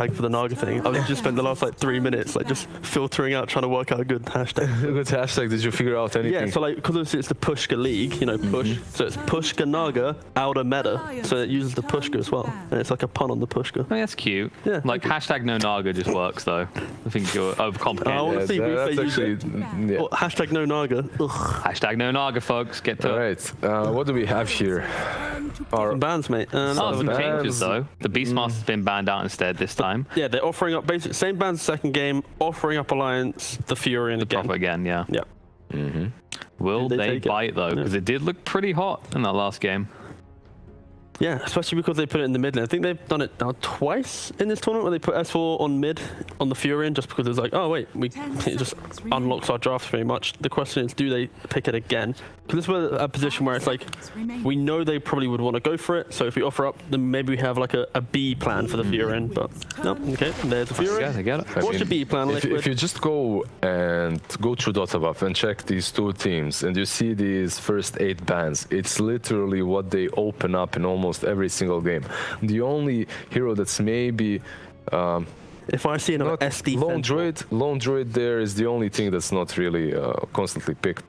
like for the Naga thing. I've just spent the last like 3 minutes like just filtering out, trying to work out a good hashtag. Good hashtag. Did you figure out anything? Yeah, so like because it's the Pushka League, you know, push. So it's Pushka Naga outer meta. So it uses the Pushka as well, and it's like a pun on the Pushka. Oh, that's cute. Yeah. Like hashtag no Naga just works though. I think you're overcomplicated. I want to see that's WePlay use actually it. yeah. Oh, hashtag no Naga. Ugh. Hashtag no Naga, folks. Get to All right. What do we have here? Our Some bans, mate. Oh, some bans. changes though. The Beastmaster's been banned out instead this time. Yeah, they're offering up basic same bans second game, offering up Alliance, the Fury, and again. Proper again, yeah. Yeah. Will Did they they take it? bite though? Because it did look pretty hot in that last game. Yeah, especially because they put it in the mid lane. I think they've done it now twice in this tournament where they put S4 on mid on the Fury just because it's like, oh wait, it just unlocks our drafts very much. The question is, do they pick it again? Because this was a position where it's like, we know they probably would want to go for it. So if we offer up, then maybe we have like a B plan for the Fury. But no, okay, there's the Fury. Yeah, they get it. What's your B plan? If you just go through Dotterbuff and check these two teams and you see these first 8 bans, it's literally what they open up in almost every single game. The only hero that's maybe if I see another SD Lone Druid there is the only thing that's not really constantly picked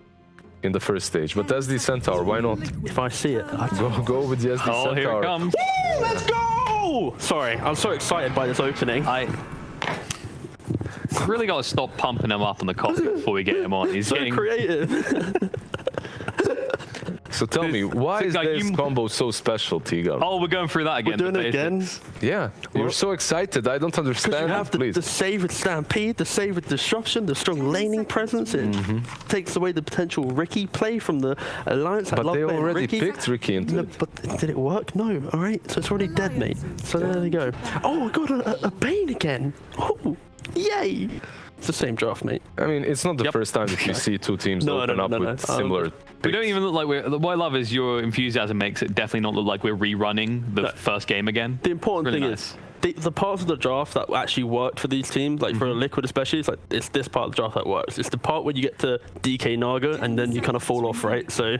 in the first stage. But SD Centaur, why not? If I see it, Go with the SD Centaur. Oh, here it comes. Woo, let's go! Sorry, I'm so excited by this opening. I really got to stop pumping him up on the coffee before we get him on. He's So getting creative. So tell me, why is like this you- combo so special, Tiga? Oh, we're going through that again. We're doing the it again. basics. Yeah, you're so excited. I don't Because understand. you have Please. the save with Stampede, the save with Disruption, the strong laning presence. It takes away the potential Ricky play from the Alliance. I But love they playing already Ricky. picked Ricky into No, it. but did it work? No. All right, so it's already dead, mate. So there they go. Oh, I got a Bane again. Oh, yay! It's the same draft, mate. I mean, it's not the Yep. first time that you see two teams No, open no, up no, with no. similar We don't picks. even look like we're. What I love is your enthusiasm makes it definitely not look like we're rerunning the first game again. The important Really thing nice. is the parts of the draft that actually worked for these teams, like for Liquid especially, it's this part of the draft that works. It's the part where you get to DK Naga and then you kind of fall off, right? So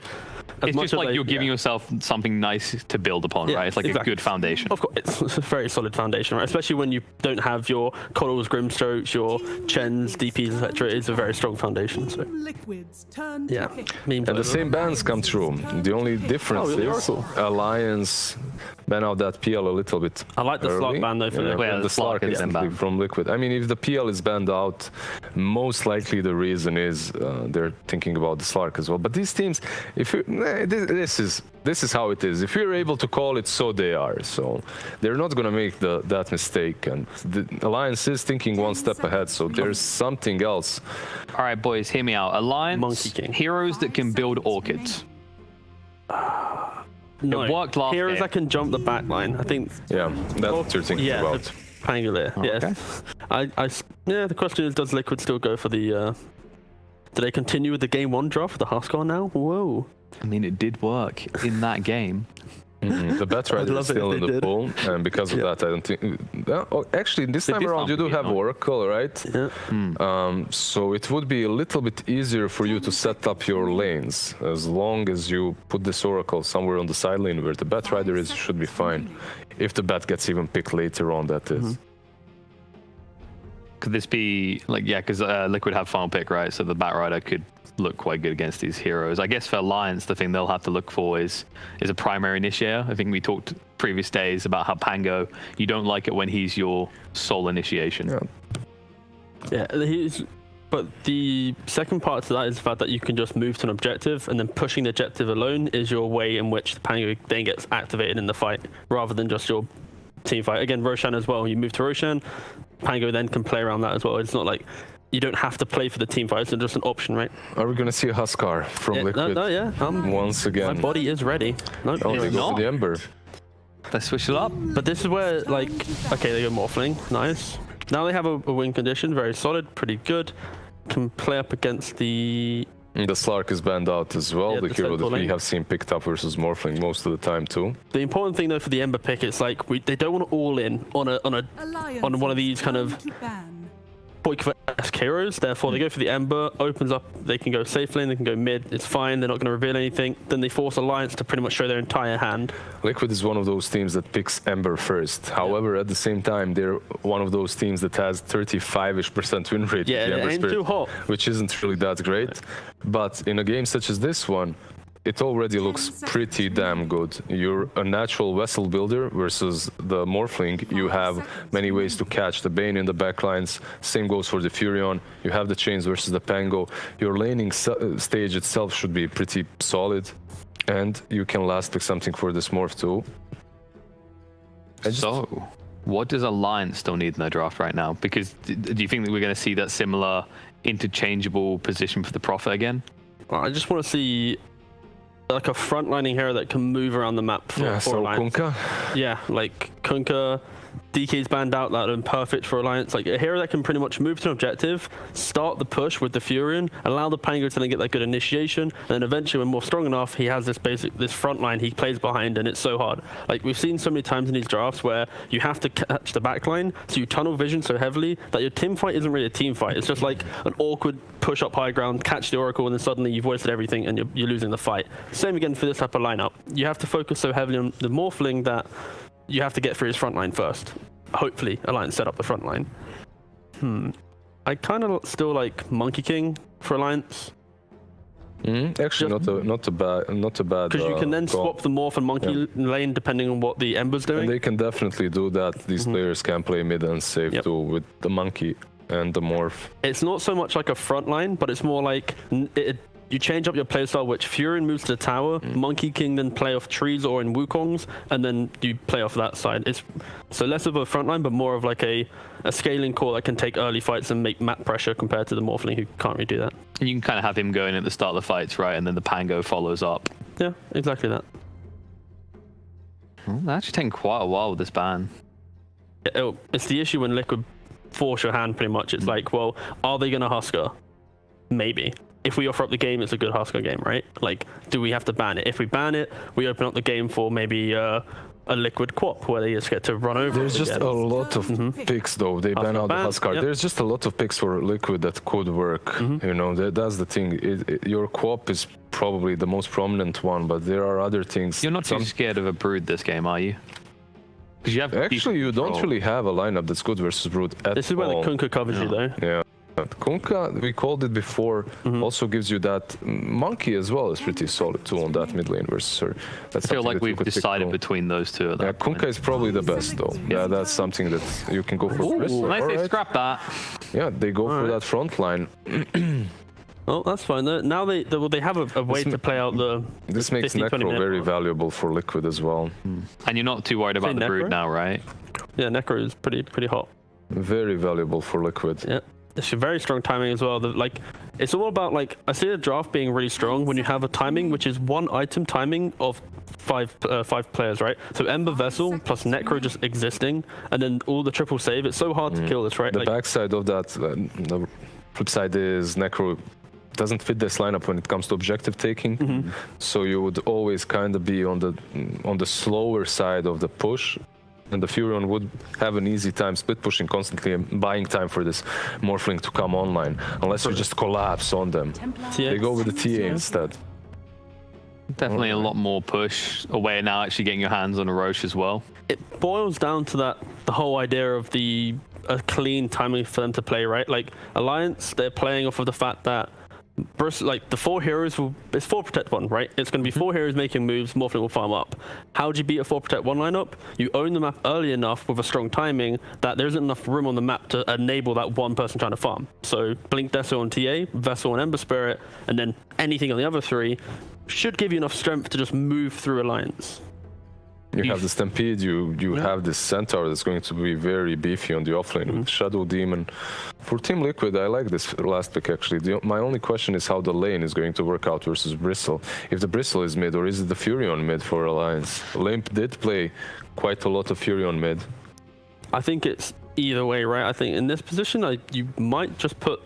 It's just like you're giving yourself something nice to build upon, Yeah, right? It's like exactly. a good foundation. Of course, it's a very solid foundation, right? Especially when you don't have your Coddles, Grimstrokes, your Chens, DPs, etc. It's a very strong foundation. So Liquids turn yeah, to pick. memes And the over. same bans come through. The only difference Oh, the is Oracle. Alliance ban out that PL a little bit I like the early. Slark ban though for Yeah, Liquid. Yeah, the the Slark Slark is instantly banned. from Liquid. I mean, if the PL is banned out, most likely the reason is they're thinking about the Slark as well. But these teams, if you, this is how it is. If you're able to call it, so they are. So they're not going to make that mistake. And the Alliance is thinking one step ahead. So there's something else. All right, boys, hear me out. Alliance, Monkey King. heroes that can build orchids. No, It worked last heroes game. that can jump the back line. I think. Yeah, that's what you're thinking Yeah, about. the Pangolier. Yes. Yeah. The question is, does Liquid still go for the? Do they continue with the game 1 draft for the Huskar now? Whoa. I mean, it did work in that game. The Batrider love is it still if in they the did. pool, and because of Yeah. that, I don't think. Actually, this They time did around, you do something, have you know. Oracle, right? Yeah. So it would be a little bit easier for you to set up your lanes as long as you put this Oracle somewhere on the side lane where the Batrider is. Should be fine. If the Bat gets even picked later on, that is. Could this be like, yeah, because Liquid have final pick, right? So the Batrider could look quite good against these heroes. I guess for Alliance, the thing they'll have to look for is a primary initiator. I think we talked previous days about how Pango, you don't like it when he's your sole initiation. Yeah. Yeah. But the second part to that is the fact that you can just move to an objective, and then pushing the objective alone is your way in which the Pango then gets activated in the fight, rather than just your team fight. Again, Roshan as well. You move to Roshan, Pango then can play around that as well. It's not like you don't have to play for the team fight. It's just an option, right? Are we gonna see a Huskar from Yeah, Liquid yeah. once My again? body is ready. No, Oh, they It's go not. for the Ember. Let's switch it up. But this is where, like, okay, they go Morphling. Nice. Now they have a win condition. Very solid. Pretty good. Can play up against the... The Slark is banned out as well. Yeah, the the hero that Centaur we lane. have seen picked up versus Morphling most of the time too. The important thing, though, for the Ember pick, it's like they don't want to all in on one of these kind of Ban. point for heroes. Therefore, they go for the Ember, opens up, they can go safe lane, they can go mid, it's fine, they're not going to reveal anything. Then they force Alliance to pretty much show their entire hand. Liquid is one of those teams that picks Ember first. However, at the same time, they're one of those teams that has 35-ish% win rate. Yeah, with the it Ember ain't Spirit, too hot. which isn't really that great. But in a game such as this one, it already looks pretty damn good. You're a natural vessel builder versus the Morphling. You have many ways to catch the Bane in the backlines. Same goes for the Furion. You have the chains versus the Pango. Your laning stage itself should be pretty solid. And you can last pick something for this Morph too. So, what does Alliance still need in their draft right now? Because do you think that we're going to see that similar interchangeable position for the Prophet again? Well, I just want to see like a frontlining hero that can move around the map for Alliance. Kunkka. Yeah, like Kunkka, DK's banned out, that would be perfect for Alliance. Like a hero that can pretty much move to an objective, start the push with the Furion, allow the Pango to then get that good initiation, and then eventually when more strong enough, he has this front line he plays behind, and it's so hard. Like we've seen so many times in these drafts where you have to catch the backline, so you tunnel vision so heavily that your team fight isn't really a team fight. It's just like an awkward push up high ground, catch the Oracle, and then suddenly you've wasted everything and you're losing the fight. Same again for this type of lineup. You have to focus so heavily on the Morphling that you have to get through his front line first. Hopefully, Alliance set up the front line. I kind of still like Monkey King for Alliance. Actually, not a bad. Because you can then swap the Morph and Monkey lane depending on what the Ember's doing. And they can definitely do that. These players can play mid and safe too with the Monkey and the Morph. It's not so much like a front line, but it's more like you change up your playstyle, which Furion moves to the tower, Monkey King then play off trees or in Wukongs, and then you play off that side. It's so less of a front line, but more of like a scaling core that can take early fights and make map pressure compared to the Morphling who can't really do that. And you can kind of have him going at the start of the fights, right? And then the Pango follows up. Yeah, exactly that. Well, they're actually taking quite a while with this ban. It's the issue when Liquid force your hand pretty much. It's like, well, are they going to Husker? Maybe. If we offer up the game, it's a good Husker game, right? Like, do we have to ban it? If we ban it, we open up the game for maybe a Liquid Quap where they just get to run over. There's just a lot of picks though. They ban out the Huskar. Yep. There's just a lot of picks for Liquid that could work. You know, that's the thing. Your Quap is probably the most prominent one, but there are other things. You're not too scared of a Brood this game, are you? Because you have actually, you don't really have a lineup that's good versus Brood at all. This is where the Kunkka covers you though. Yeah. Kunkka, we called it before, also gives you that Monkey as well is pretty solid too on that mid lane versus her. That's I feel like we've decided between those two. Yeah, Kunkka is probably the best though. Yeah, that's something that you can go for. Ooh, nice, they scrap that. Yeah, they go for that front line. Well, that's fine. Now they have a way to play out the. This makes Necro very valuable for Liquid as well. And you're not too worried about the Brood now, right? Yeah, Necro is pretty hot. Very valuable for Liquid. Yeah. It's very strong timing as well. Like, it's all about like I see the draft being really strong when you have a timing which is one item timing of five players, right? So Ember Vessel plus Necro just existing, and then all the triple save. It's so hard to kill this, right? The backside of that, the flip side is Necro doesn't fit this lineup when it comes to objective taking. So you would always kind of be on the slower side of the push. And the Furion would have an easy time split pushing constantly and buying time for this Morphling to come online, unless you just collapse on them. They go with the TA instead. Definitely a lot more push away now, actually getting your hands on a Roche as well. It boils down to the whole idea of a clean timing for them to play, right? Like Alliance, they're playing off of the fact that like the 4 heroes it's 4 protect 1, right? It's going to be 4 heroes making moves, Morphling will farm up. How do you beat a 4 protect 1 lineup? You own the map early enough with a strong timing that there isn't enough room on the map to enable that one person trying to farm. So Blink Deso on TA, Vessel on Ember Spirit, and then anything on the other 3 should give you enough strength to just move through Alliance. You have the Stampede, you have this Centaur that's going to be very beefy on the offlane with Shadow Demon. For Team Liquid, I like this last pick actually. My only question is how the lane is going to work out versus Bristle. If the Bristle is mid, or is it the Furion mid for Alliance? Limp did play quite a lot of Furion mid. I think it's either way, right? I think in this position, you might just put...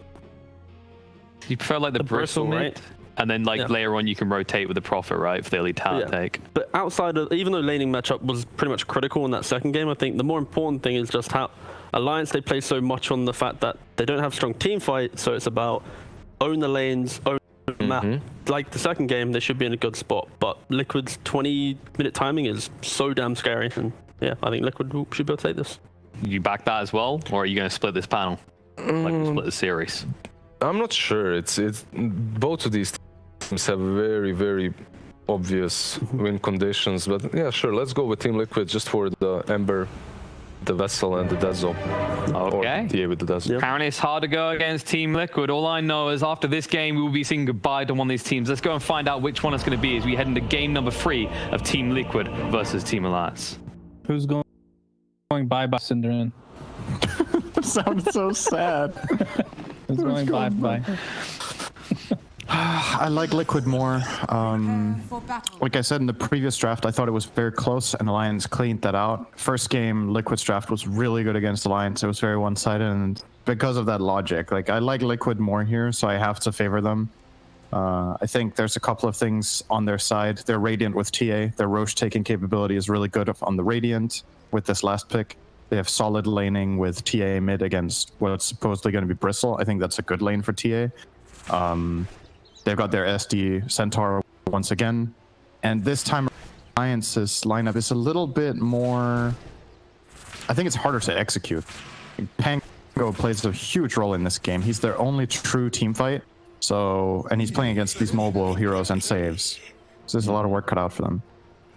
You prefer like the Bristle, right? And then later on you can rotate with the Prophet, right, for the elite talent take. But outside of, even though laning matchup was pretty much critical in that second game, I think the more important thing is just how Alliance, they play so much on the fact that they don't have strong team fight, so it's about own the lanes, own the map. Like the second game, they should be in a good spot, but Liquid's 20-minute timing is so damn scary, and yeah, I think Liquid should be able to take this. You back that as well, or are you going to split this panel? Like split the series? I'm not sure. It's both of these teams have very, very obvious win conditions, but yeah, sure. Let's go with Team Liquid just for the Ember, the Vessel, and the Dead Zone. Okay. Or TA with the Dead Zone. Apparently it's hard to go against Team Liquid. All I know is after this game, we will be saying goodbye to one of these teams. Let's go and find out which one it's going to be as we head into game number 3 of Team Liquid versus Team Alliance. Who's going bye-bye, Cinderin? Sounded so sad. Who's going bye-bye? I like Liquid more. Like I said in the previous draft, I thought it was very close, and Alliance cleaned that out. First game, Liquid's draft was really good against Alliance. It was very one-sided, and because of that logic, like I like Liquid more here, so I have to favor them. I think there's a couple of things on their side. They're Radiant with TA. Their Roche taking capability is really good on the Radiant with this last pick. They have solid laning with TA mid against what's supposedly going to be Bristle. I think that's a good lane for TA. They've got their SD Centaur once again. And this time, Alliance's lineup is a little bit more... I think it's harder to execute. Pango plays a huge role in this game. He's their only true team fight. And he's playing against these mobile heroes and saves. So there's a lot of work cut out for them.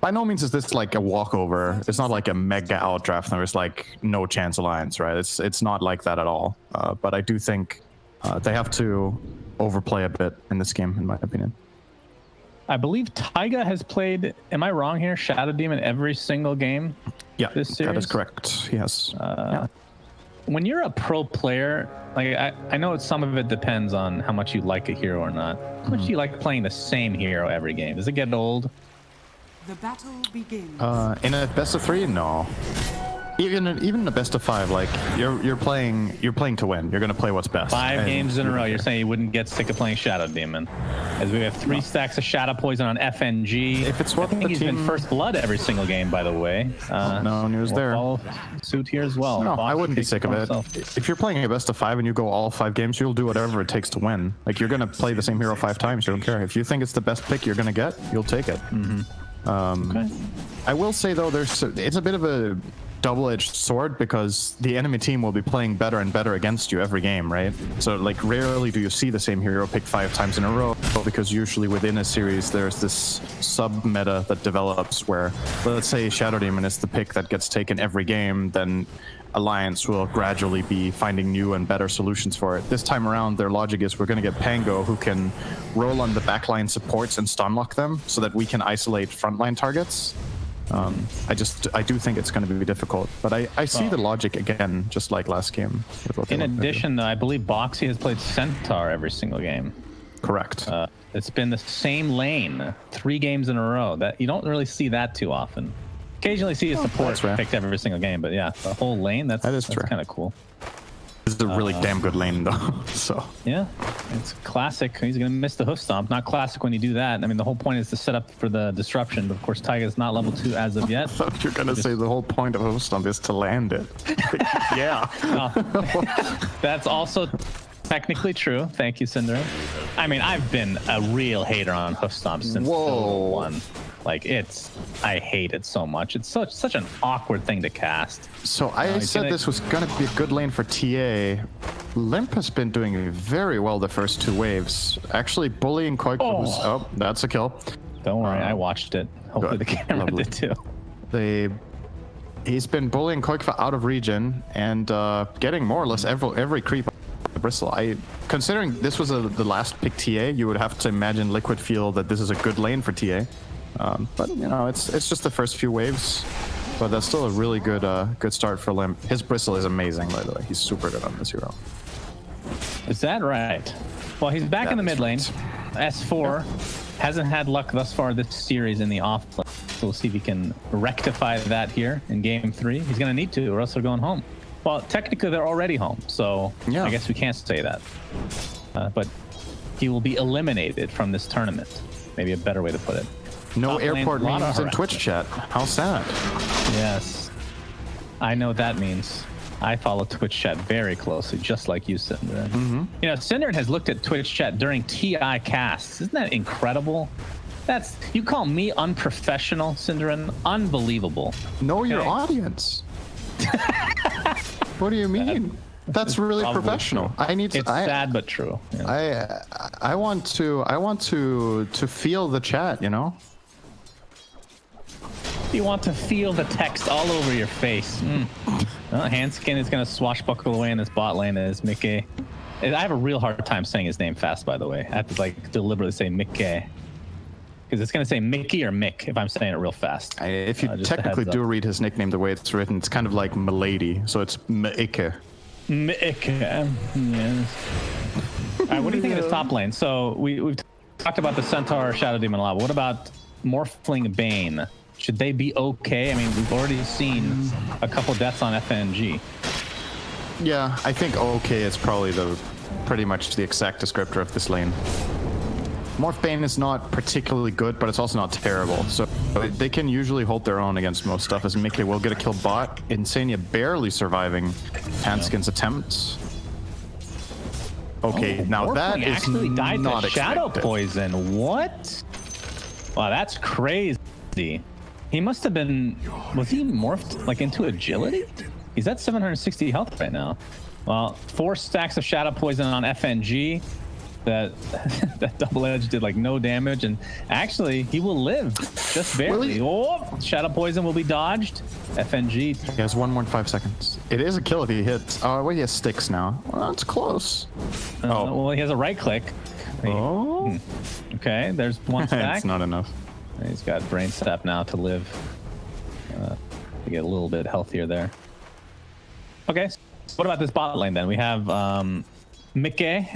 By no means is this like a walkover. It's not like a mega out draft. There's like no chance Alliance, right? It's not like that at all. But I do think they have to overplay a bit in this game, in my opinion. I believe Taiga has played, am I wrong here, Shadow Demon every single game this series? That is correct, yes. When you're a pro player, like I know some of it depends on how much you like a hero or not. How much do you like playing the same hero every game? Does it get old? The battle begins. In a best of 3, no. Even in a best of 5, like you're playing to win. You're gonna play what's best. 5 games in a row. You're saying you wouldn't get sick of playing Shadow Demon, as we have 3 stacks of Shadow Poison on FNG. If it's what I think he's been first blood every single game, by the way. No news there. All suit here as well. No, I wouldn't be sick of it. If you're playing a best of 5 and you go all 5 games, you'll do whatever it takes to win. Like you're gonna play the same hero 5 times. You don't care. If you think it's the best pick you're gonna get, you'll take it. Okay. I will say though, it's a bit of a double-edged sword because the enemy team will be playing better and better against you every game, right? So like rarely do you see the same hero pick 5 times in a row, because usually within a series there's this sub-meta that develops where, let's say Shadow Demon is the pick that gets taken every game, then Alliance will gradually be finding new and better solutions for it. This time around, their logic is we're going to get Pango, who can roll on the backline supports and stun lock them so that we can isolate frontline targets. I do think it's going to be difficult, but I see the logic again, just like last game. In addition, though, I believe Boxy has played Centaur every single game. Correct. It's been the same lane 3 games in a row. That you don't really see that too often. Occasionally see a support picked every single game, but yeah, the whole lane, that's kind of cool. It's a really damn good lane, though. So yeah, it's classic. He's gonna miss the hoof stomp. Not classic when you do that. I mean, the whole point is to set up for the disruption. But of course, Taiga's not level 2 as of yet. I thought you're gonna say the whole point of hoof stomp is to land it. Yeah. That's also technically true. Thank you, Cinder. I mean, I've been a real hater on hoof stomp since Silver 1. Like I hate it so much. It's such an awkward thing to cast. So I said this was gonna be a good lane for TA. Limp has been doing very well the first 2 waves. Actually bullying Koik. Oh, that's a kill. Don't worry, I watched it. Hopefully the camera did too. He's been bullying Koikfa out of region and getting more or less every creep the Bristle. Considering this was the last pick TA, you would have to imagine Liquid feel that this is a good lane for TA. But you know, it's just the first few waves, but that's still a really good start for Limp. His Bristle is amazing, by the way. He's super good on this hero. Is that right? Well, he's back in the mid lane. S4 hasn't had luck thus far this series in the off lane. So we'll see if he can rectify that here in game 3. He's gonna need to, or else they're going home. Well, technically they're already home, so I guess we can't say that. But he will be eliminated from this tournament. Maybe a better way to put it. No Top lane, airport lot of memes in harassment. Twitch chat. How sad. Yes. I know what that means. I follow Twitch chat very closely, just like you, Synderen. You know, Synderen has looked at Twitch chat during TI casts. Isn't that incredible? You call me unprofessional, Synderen? Unbelievable. Know your Okay. audience. What do you mean? That's really probably professional. true. I need to. It's sad but true. Yeah. I want to feel the chat. You know. You want to feel the text all over your face. Well, Hanskin is going to swashbuckle away in this bot lane as Mickey. I have a real hard time saying his name fast, by the way. I have to like deliberately say Mickey. Because it's going to say Mickey or Mick if I'm saying it real fast. If you Just a technically heads do up. read his nickname the way it's written, it's kind of like Milady, so it's Mikke. Mick. Yes. All right, what do you think of this top lane? So we've talked about the Centaur Shadow Demon a lot. But what about Morphling Bane? Should they be okay? I mean, we've already seen a couple deaths on FNG. Yeah, I think okay is probably pretty much the exact descriptor of this lane. Morph Bane is not particularly good, but it's also not terrible. So they can usually hold their own against most stuff, as Mickey will get a kill bot. Insania barely surviving Hanskin's attempts. Okay, now Morphling that is actually died not to shadow expected. poison. What? Wow, that's crazy. He must have been. Was he morphed like into agility? He's at 760 health right now. Well, 4 stacks of shadow poison on FNG. That double edge did like no damage, and actually he will live just barely. Oh, shadow poison will be dodged. FNG. He has 1 more in 5 seconds. It is a kill if he hits. Oh, well, he has sticks now. Well, that's close. Well, he has a right click. Oh, Okay, there's 1 stack. it's not enough. He's got brain sap now to live. To get a little bit healthier there. Okay, so what about this bot lane then? We have Mickey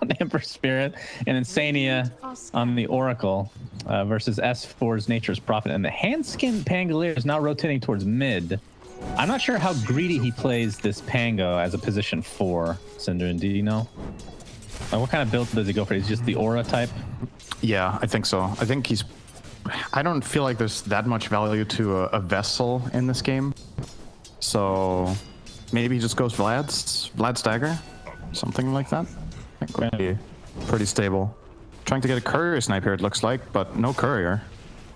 on Emperor Spirit and Insania on the Oracle versus S4's Nature's Prophet. And the Handskin Pangolier is now rotating towards mid. I'm not sure how greedy he plays this Pango as a position 4, Synderen. Do you know? What kind of build does he go for? He's just the Aura type? Yeah, I think so. I think he's... I don't feel like there's that much value to a vessel in this game. So maybe he just goes Vlad's dagger, something like that. I think would be pretty stable. Trying to get a courier snipe here, it looks like, but no courier.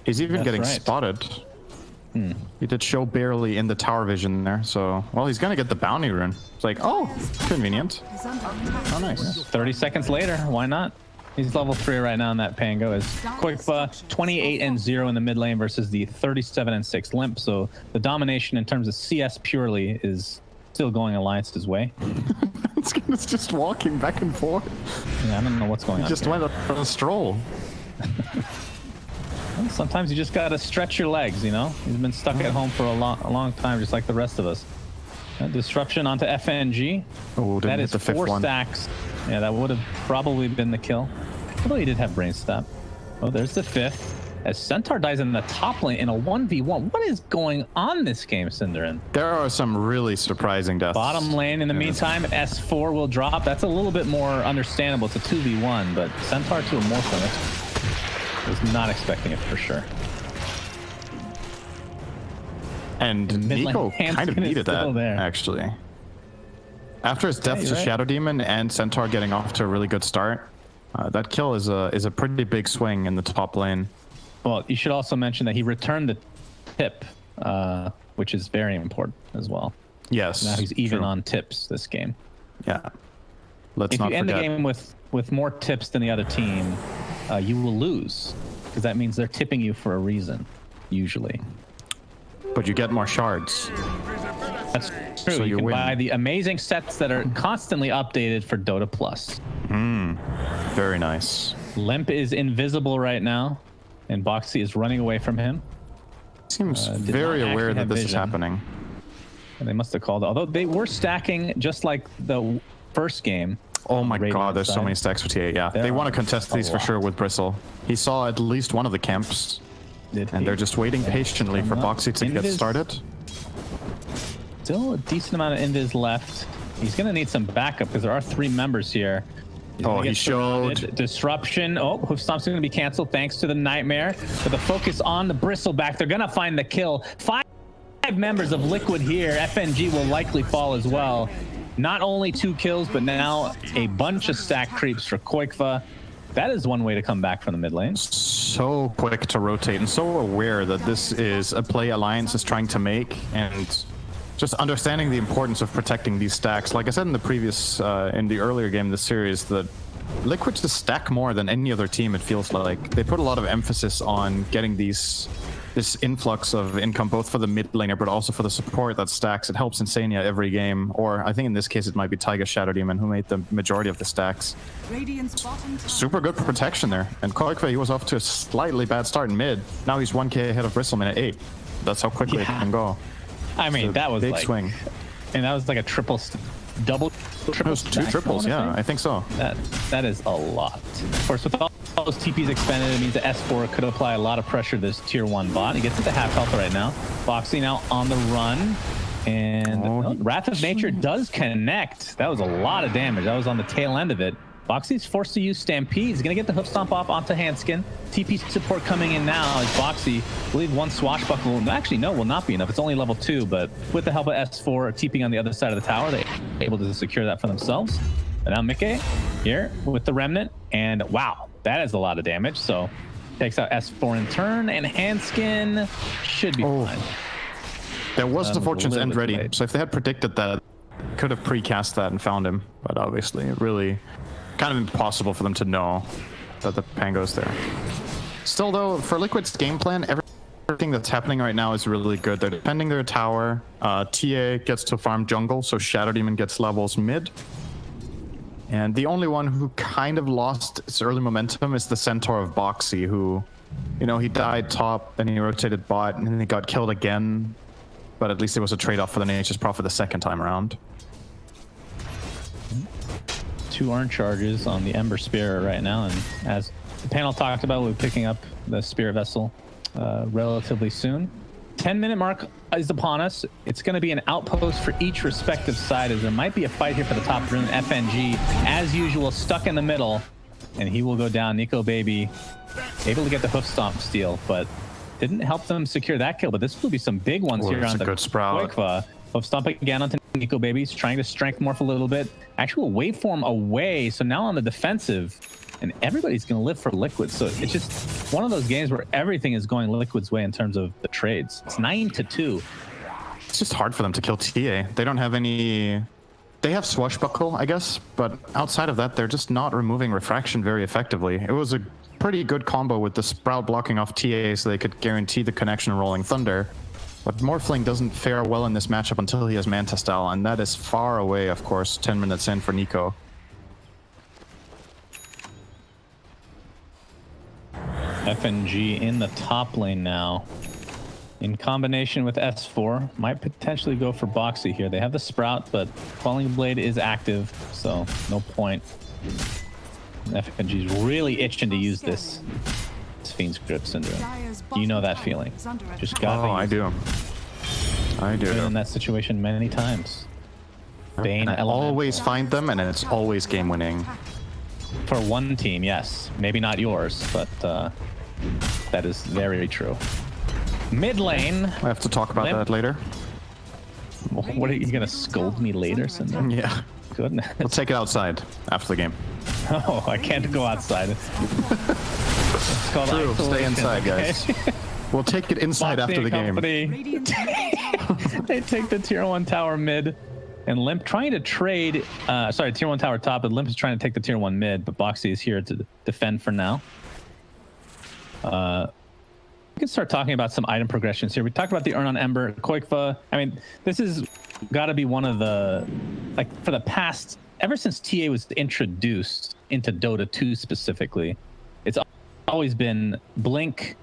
He's even That's getting right. spotted. He did show barely in the tower vision there, so... Well, he's gonna get the bounty rune. It's like, oh, convenient. Oh, nice. 30 seconds later, why not? He's level 3 right now in that Pango. Is Quickba 28-0 in the mid lane versus the 37-6 Limp. So the domination in terms of CS purely is still going Alliance's way. It's just walking back and forth. Yeah, I don't know what's going He on. just here. went on a stroll. Well, sometimes you just gotta stretch your legs, you know? He's been stuck at home for a long time, just like the rest of us. Disruption onto FNG. Oh, That didn't is hit the 5th 4 one. stacks. Yeah, that would have probably been the kill. Although he did have brain stab. Oh, there's the 5th. As Centaur dies in the top lane in a 1v1. What is going on this game, Synderen? There are some really surprising deaths. Bottom lane in the meantime, S4 will drop. That's a little bit more understandable. It's a 2v1, but Centaur to a Morphling. Was not expecting it for sure. And mid lane, Nico Hanskin kind of is needed still that, there. actually. After his death you're to right. Shadow Demon and Centaur getting off to a really good start, that kill is a pretty big swing in the top lane. Well, you should also mention that he returned the tip, which is very important as well. Yes. Now he's even true. on tips this game. Yeah. Let's If not you end the forget. game with more tips than the other team, you will lose, because that means they're tipping you for a reason, usually. But you get more shards. That's true. So you you can win. buy the amazing sets that are constantly updated for Dota Plus. Very nice. Limp is invisible right now, and Boxy is running away from him. Seems Did very not aware actually that have this is vision. happening. And they must have called, although they were stacking just like the first game. Oh my Radiant god, there's so side. many stacks for T8. Yeah, There they want are to contest a these for lot. sure with Bristle. He saw at least one of the camps, Did and he? they're just waiting patiently for Coming up. Boxy to get Invis- started. Still a decent amount of invis left. He's going to need some backup because there are 3 members here. Oh, he showed. Disruption. Oh, Hoofstomp's going to be canceled thanks to the Nightmare. But the focus on the Bristleback. They're going to find the kill. Five members of Liquid here. FNG will likely fall as well. Not only 2 kills, but now a bunch of stack creeps for Koikva. That is one way to come back from the mid lane. So quick to rotate and so aware that this is a play Alliance is trying to make, and just understanding the importance of protecting these stacks. Like I said in the previous, in the earlier game in the series, that Liquid just stack more than any other team, it feels like. They put a lot of emphasis on getting this influx of income, both for the mid laner, but also for the support that stacks. It helps Insania every game, or I think in this case it might be Taiga Shadow Demon who made the majority of the stacks. Super good protection there. And Koikve, he was off to a slightly bad start in mid. Now he's 1k ahead of Bristleman at 8. That's how quickly it can go. I mean, that was big like swing. And that was like a triple. It was 2 triples, yeah, I think so. That is a lot. Of course, with all those TPs expended, it means the S4 could apply a lot of pressure to this tier 1 bot. He gets to the half health right now. Boxy now on the run. And Wrath of Nature does connect. That was a lot of damage. That was on the tail end of it. Boxy's forced to use Stampede. He's going to get the Hoof Stomp off onto Handskin. TP support coming in now as Boxy, I believe 1 Swashbuckle. Actually, no, will not be enough. It's only level 2, but with the help of S4 TPing on the other side of the tower, they're able to secure that for themselves. And now Mickey here with the Remnant. And wow, that is a lot of damage. So takes out S4 in turn, and Handskin should be fine. There was the Fortune's End ready, so if they had predicted that, could have precast that and found him. But obviously, really kind of impossible for them to know that the Pango's there. Still though, for Liquid's game plan, everything that's happening right now is really good. They're defending their tower. TA gets to farm jungle, so Shadow Demon gets levels mid. And the only one who kind of lost its early momentum is the Centaur of Boxy, who, you know, he died top, then he rotated bot, and then he got killed again. But at least it was a trade-off for the Nature's Prophet the second time around. 2 Iron Charges on the Ember Spear right now, and as the panel talked about, we'll be picking up the Spirit Vessel relatively soon. 10-minute mark is upon us. It's going to be an outpost for each respective side, as there might be a fight here for the top rune. FNG, as usual, stuck in the middle, and he will go down. Nico Baby able to get the Hoof Stomp steal, but didn't help them secure that kill. But this will be some big ones here on the Koikva. Hoof Stomp again onto Nico Baby. He's trying to strength morph a little bit. Actual waveform away, so now on the defensive, and everybody's going to live for Liquid. So it's just one of those games where everything is going Liquid's way in terms of the trades. It's 9-2. It's just hard for them to kill TA. They don't have any... They have Swashbuckle, I guess, but outside of that, they're just not removing Refraction very effectively. It was a pretty good combo with the Sprout blocking off TA so they could guarantee the connection Rolling Thunder. But Morphling doesn't fare well in this matchup until he has Manta Style, and that is far away, of course, 10 minutes in for Nico. FNG in the top lane now. In combination with S4, might potentially go for Boxy here. They have the Sprout, but Falling Blade is active, so no point. FNG's really itching to use this. Fiend's Grip Syndrome. You know that feeling. Just gotta I do. I do. Been in that situation many times. Bane I always find them, and it's always game winning. For one team, yes. Maybe not yours, but that is very true. Mid lane. I have to talk about that later. What are you gonna scold me later, Cinder? Yeah. Goodness. We'll take it outside after the game. Oh, I can't go outside. It's called True. isolation. Stay inside, guys. We'll take it inside after the game. They take the tier 1 tower mid, and Limp trying to trade. Sorry, tier 1 tower top, but Limp is trying to take the tier 1 mid, but Boxy is here to defend for now. We can start talking about some item progressions here. We talked about the Urn on Ember, Koikva. I mean, this is got to be one of the, like, for the past, ever since TA was introduced into Dota 2 specifically, it's always been Blink,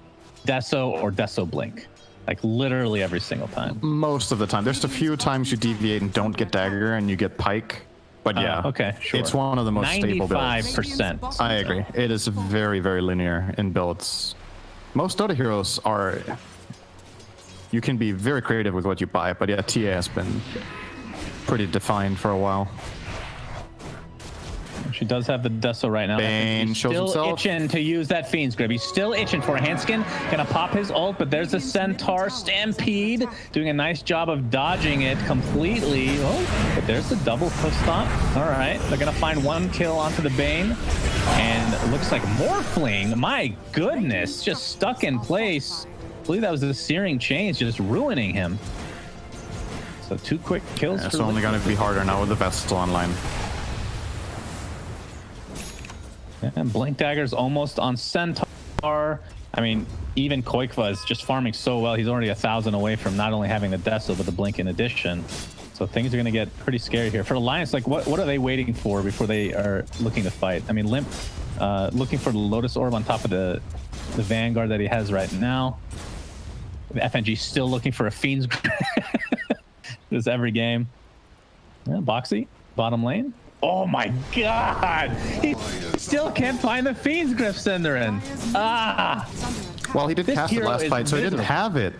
Deso, or Deso Blink. Like, literally every single time. Most of the time. There's a few times you deviate and don't get Dagger and you get Pike. But yeah, okay, sure. It's one of the most stable builds. 95%. I agree. It is very, very linear in builds. Most Dota heroes are... You can be very creative with what you buy, but yeah, TA has been pretty defined for a while. She does have the Deso right now. Bane He's shows still himself. itching to use that Fiend's Grip. He's still itching for Hanskin. Gonna pop his ult, but there's the Centaur Stampede. Doing a nice job of dodging it completely. Oh, but there's the double foot stomp. All right, they're gonna find one kill onto the Bane. And it looks like Morphling, my goodness, just stuck in place. I believe that was the Searing Chains just ruining him. So 2 quick kills. It's only going to be harder now with the Vestal online. And Blink Dagger's almost on Centaur. I mean, even Koikva is just farming so well. He's already 1,000 away from not only having the Deso, but the Blink in addition. So things are going to get pretty scary here. For Alliance, like, what are they waiting for before they are looking to fight? I mean, Limp looking for the Lotus Orb on top of the Vanguard that he has right now. The FNG still looking for a Fiend's Grip. This every game. Yeah, Boxy, bottom lane. Oh my god! He still can't find the Fiend's Grip, Cinderin. Ah! Well, he didn't cast it last fight, so he didn't have it.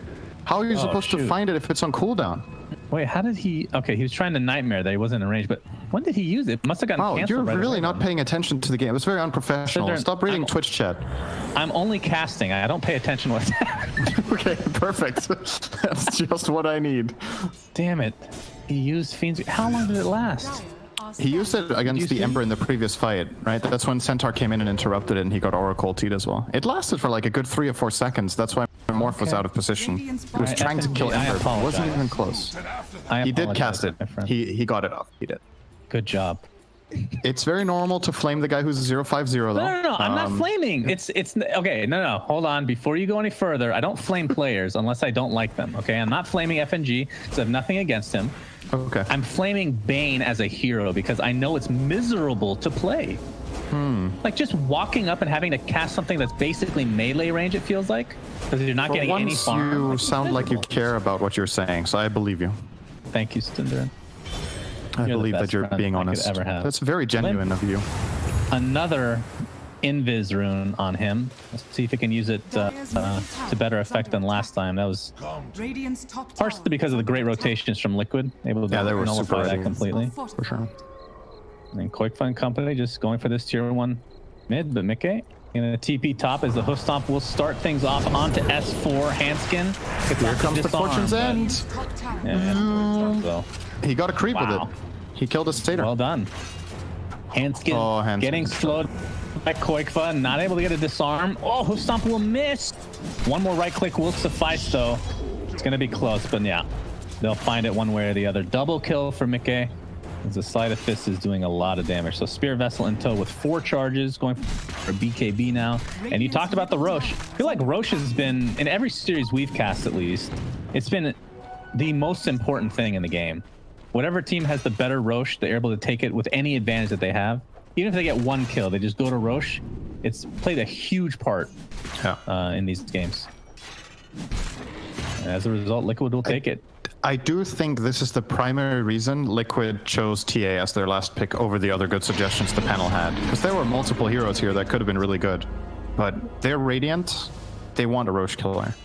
How are you supposed to find it if it's on cooldown? Wait, how did he... Okay, he was trying to Nightmare that he wasn't in range, but when did he use it? Must have gotten canceled. You're right really away. not paying attention to the game. It's very unprofessional. Cinderin, Stop reading Twitch chat. I'm only casting. I don't pay attention what's happening. Okay, perfect. That's just what I need. Damn it. He used Fiend's... How long did it last? He used it against the Ember in the previous fight, right? That's when Centaur came in and interrupted it, and he got Oracle T'd as well. It lasted for like a good 3 or 4 seconds. That's why Morph was out of position. He was trying to kill Ember, but it wasn't even close. He did cast it. He got it off. He did. Good job. It's very normal to flame the guy who's 050 though. No. I'm not flaming. It's okay. No. Hold on. Before you go any further, I don't flame players unless I don't like them. Okay. I'm not flaming FNG because I have nothing against him. Okay. I'm flaming Bane as a hero because I know it's miserable to play. Like just walking up and having to cast something that's basically melee range, it feels like, because you're not getting any farm. You sound like you care about what you're saying, so I believe you. Thank you, Cinderin. I believe that you're being honest. That's very genuine of you. Another Invis rune on him. Let's see if he can use it to better effect than last time. That was partially because of the great rotations from Liquid. Able to they were nullify super that completely. For sure. And Koikva and company just going for this tier 1 mid, but Mickey in a TP top as the hoof stomp will start things off onto S4 Hanskin. Here comes the Fortune's End. Yeah, he got a creep with it. He killed a Stater. Well done. Hanskin getting slowed by Koikva, not able to get a disarm. Oh, hoof stomp will miss. One more right click will suffice though. It's gonna be close, but yeah, they'll find it one way or the other. Double kill for Mickey. As the Sleight of Fist is doing a lot of damage. So Spear Vessel in tow with 4 charges, going for BKB now. And you talked about the Roche. I feel like Roche has been, in every series we've cast at least, it's been the most important thing in the game. Whatever team has the better Roche, they're able to take it with any advantage that they have. Even if they get 1 kill, they just go to Roche. It's played a huge part in these games. And as a result, Liquid will take it. I do think this is the primary reason Liquid chose TA as their last pick over the other good suggestions the panel had. Because there were multiple heroes here that could have been really good. But they're Radiant, they want a Roche killer.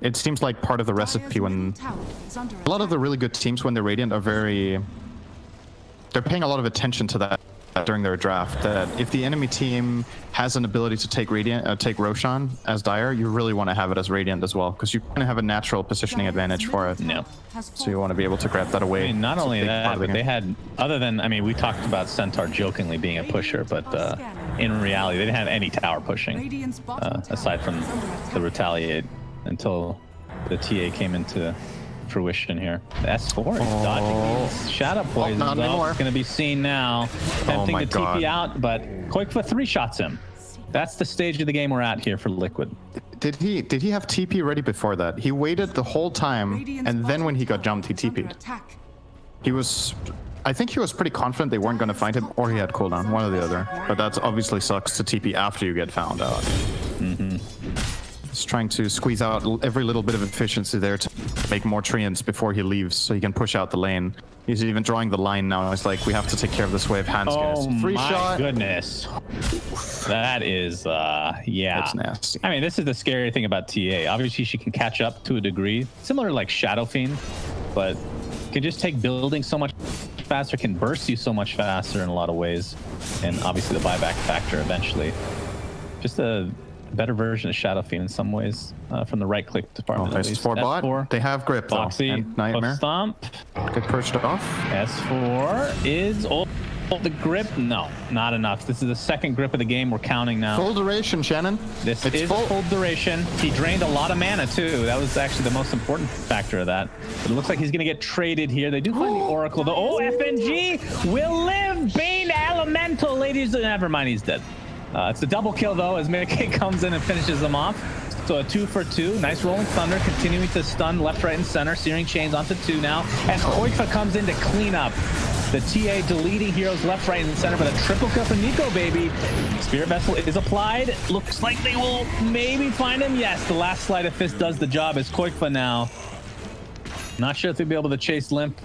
It seems like part of the recipe when... A lot of the really good teams when they're Radiant are very... They're paying a lot of attention to that during their draft, that if the enemy team has an ability to take take Roshan as Dire, you really want to have it as Radiant as well, because you're going to have a natural positioning advantage for it. Yeah. So you want to be able to grab that away. I mean, not only that, but they had, other than, I mean, we talked about Centaur jokingly being a pusher, but in reality, they didn't have any tower pushing, aside from the Retaliate, until the TA came into fruition here. The S4 is dodging these Shadow Poisons. It's going to be seen now. Attempting to TP out, but Koikva 3-shots him. That's the stage of the game we're at here for Liquid. Did he have TP ready before that? He waited the whole time, and then when he got jumped, he TP'd. I think he was pretty confident they weren't going to find him, or he had cooldown, one or the other. But that obviously sucks to TP after you get found out. He's trying to squeeze out every little bit of efficiency there to make more treants before he leaves, so he can push out the lane. He's even drawing the line now. It's like, we have to take care of this wave. Oh Free my shot. Goodness. That is, yeah. That's nasty. I mean, this is the scary thing about TA. Obviously, she can catch up to a degree. Similar to like Shadow Fiend, but can just take building so much faster, can burst you so much faster in a lot of ways, and obviously the buyback factor eventually. Just a better version of Shadow Fiend in some ways from the right click department. S4 bot. They have grip though. Boxy, And Nightmare. Stomp. Get pushed off. S4 is the grip. No, not enough. This is the second grip of the game. We're counting now. Full duration, Shannon. This it's is full duration. He drained a lot of mana too. That was actually the most important factor of that. But it looks like he's going to get traded here. They do find the Oracle. The FNG will live. Bane Elemental, ladies. Never mind, he's dead. It's a double kill though, as Mickey comes in and finishes them off. So a 2 for 2. Nice Rolling Thunder, continuing to stun left, right, and center. Searing Chains onto 2 now. As Koifa comes in to clean up. The TA deleting heroes left, right, and center, but a triple kill for Nico, baby. Spirit Vessel is applied. Looks like they will maybe find him. Yes, the last Sleight of Fist does the job as Koifa now. Not sure if they'll be able to chase Limp.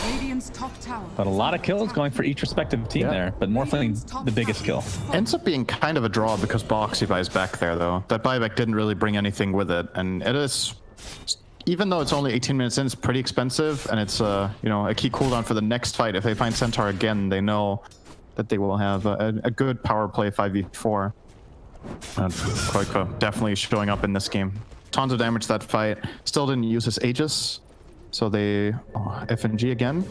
Radiant's top tower. But a lot of kills going for each respective team there, but Morphling the biggest kill. Ends up being kind of a draw because Boxy buys back there though. That buyback didn't really bring anything with it, and it is, even though it's only 18 minutes in, it's pretty expensive, and it's you know, a key cooldown for the next fight. If they find Centaur again, they know that they will have a good power play 5v4. And Koifa definitely showing up in this game. Tons of damage that fight. Still didn't use his Aegis. So they FNG again.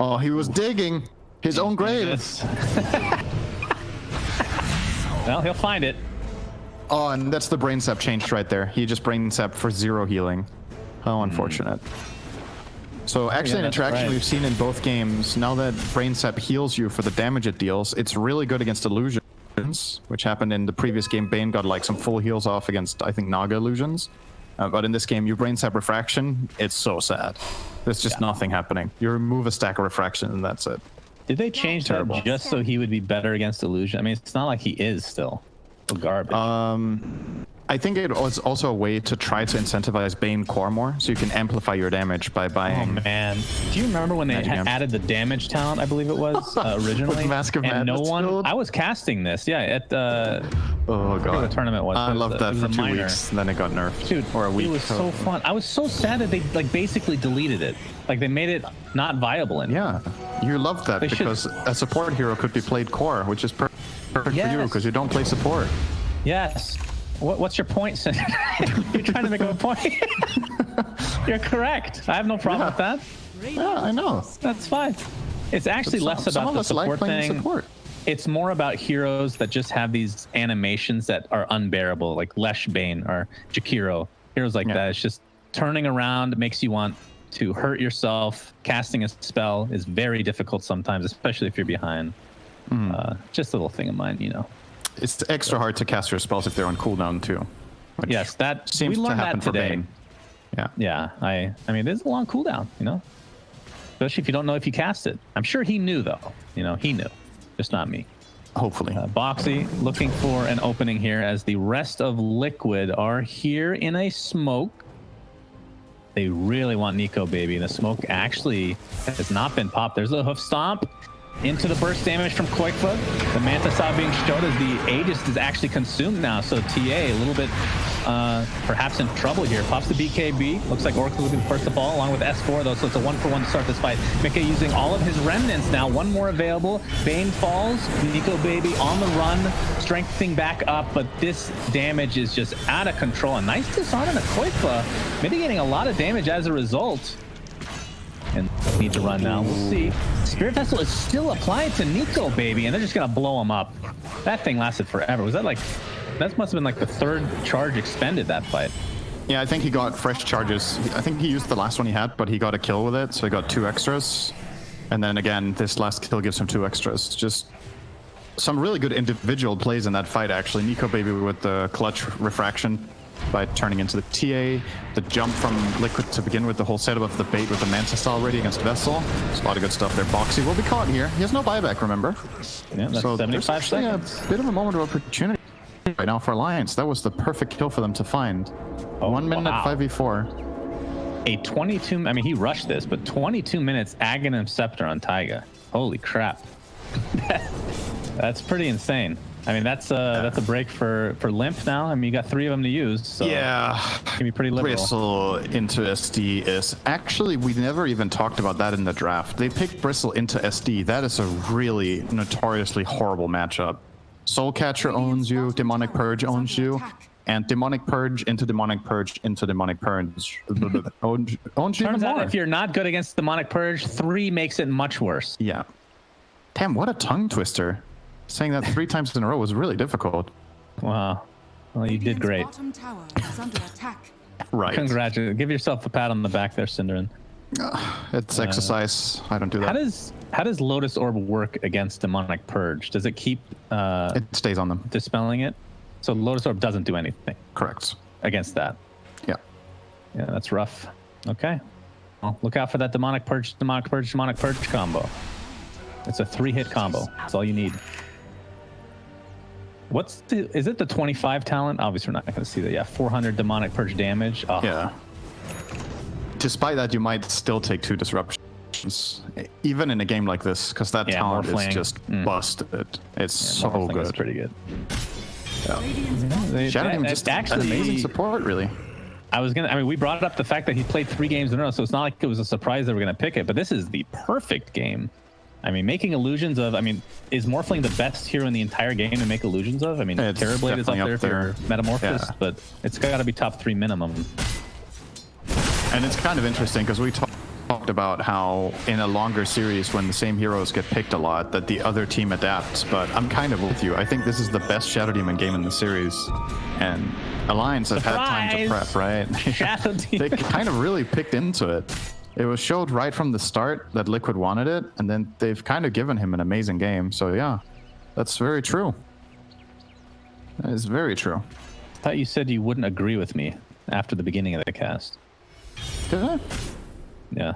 Oh, he was digging his own grave. Well, he'll find it. Oh, and that's the brain sap changed right there. He just brain sap for 0 healing. How unfortunate. So actually, an interaction we've seen in both games. Now that brain sap heals you for the damage it deals, it's really good against illusions, which happened in the previous game. Bane got like some full heals off against, I think, Naga illusions. But in this game, you brain sap refraction, it's so sad. There's just nothing happening. You remove a stack of refraction and that's it. Did they change that just so he would be better against illusion? I mean, it's not like he is still garbage. I think it was also a way to try to incentivize Bane core more, so you can amplify your damage by buying. Oh man, do you remember when they added the damage talent? I believe it was originally. With Mask of and no Madness one. build? I was casting this, yeah, at oh god, the tournament was. I loved that for 2 minor. weeks, and then it got nerfed. Dude, or a week. it was so fun. I was so sad that they like basically deleted it. Like they made it not viable anymore. Yeah, you loved that because a support hero could be played core, which is perfect for you because you don't play support. Yes. What's your point, Sin? You're trying to make a point. You're correct. I have no problem with that. Yeah, I know. That's fine. It's actually less about the support thing. It's more about heroes that just have these animations that are unbearable, like Lesh Bane or Jakiro. Heroes like that. It's just turning around makes you want to hurt yourself. Casting a spell is very difficult sometimes, especially if you're behind. Just a little thing of mine, you know. It's extra hard to cast your spells if they're on cooldown too. Yes, that seems we learned to happen that today. For Bane. Yeah. Yeah. I mean, there's a long cooldown, you know, especially if you don't know if you cast it. I'm sure he knew though. You know, he knew, just not me. Hopefully. Boxy looking for an opening here as the rest of Liquid are here in a smoke. They really want Nico, baby. The smoke actually has not been popped. There's a hoof stomp. Into the burst damage from Koifa. The Manta Saw being showed as the Aegis is actually consumed now. So TA a little bit perhaps in trouble here. Pops the BKB. Looks like Oracle will be the first to fall along with S4 though. So it's a 1-for-1 to start this fight. Mickey using all of his remnants now. One more available. Bane falls. Nico baby on the run. Strengthening back up. But this damage is just out of control. A nice disarm to Koifa. Mitigating a lot of damage as a result. And need to run now. We'll see. Spirit Vessel is still applied to Nico, baby, and they're just gonna blow him up. That thing lasted forever. Was that like? That must have been like the 3rd charge expended that fight. Yeah, I think he got fresh charges. I think he used the last one he had, but he got a kill with it, so he got 2 extras. And then again, this last kill gives him 2 extras. Just some really good individual plays in that fight, actually. Nico baby with the clutch refraction by turning into the TA, the jump from Liquid to begin with, the whole setup of the bait with the Manta Style already against Vessel. There's a lot of good stuff there. Boxy will be caught here. He has no buyback, remember? Yeah, that's so 75 seconds. A bit of a moment of opportunity right now for Alliance. That was the perfect kill for them to find. 1 minute 5v4. A 22, I mean, he rushed this, but 22 minutes Aghanim Scepter on Taiga. Holy crap. That's pretty insane. I mean, that's a break for Limp now. I mean, you got 3 of them to use. So Yeah. it can be pretty liberal. Bristle into SD is actually, we never even talked about that in the draft. They picked Bristle into SD. That is a really notoriously horrible matchup. Soulcatcher owns you, Demonic Purge owns you, and Demonic Purge into Demonic Purge into Demonic Purge owns you Turns even out more. if you're not good against Demonic Purge, 3 makes it much worse. Yeah. Damn, what a tongue twister. Saying that 3 times in a row was really difficult. Wow. Well, you did Radiant's great. bottom tower is under attack. Right. Congratulations. Give yourself a pat on the back there, Cinderin. It's exercise. I don't do How that. does Lotus Orb work against Demonic Purge? Does it keep It stays on them. dispelling it? So Lotus Orb doesn't do anything Correct. against that. Yeah. Yeah, that's rough. Okay. Well, look out for that Demonic Purge combo. It's a 3-hit combo. That's all you need. Is it the 25 talent? Obviously, we're not going to see that. Yeah, 400 Demonic Purge damage. Oh, Yeah. Despite that, you might still take 2 disruptions, even in a game like this, because that Yeah, talent is Morphling. just busted. It's so Morphling is good. pretty good. Radiant's Shadow Demon just actually, an amazing support, really. I mean, we brought up the fact that he played 3 games in a row, so it's not like it was a surprise that we're going to pick it, but this is the perfect game. I mean, making illusions of, is Morphling the best hero in the entire game to make illusions of? I mean, It's Terrorblade is up definitely there up for there. Metamorphosis, Yeah. but it's got to be top 3 minimum. And it's kind of interesting because we talked about how in a longer series, when the same heroes get picked a lot, that the other team adapts. But I'm kind of with you. I think this is the best Shadow Demon game in the series. And Alliance have had time to prep, Surprise! right? Shadow They Demon. kind of really picked into it. It was showed right from the start that Liquid wanted it, and then they've kind of given him an amazing game. So yeah, that's very true. That is very true. I thought you said you wouldn't agree with me after the beginning of the cast. Did I? Yeah.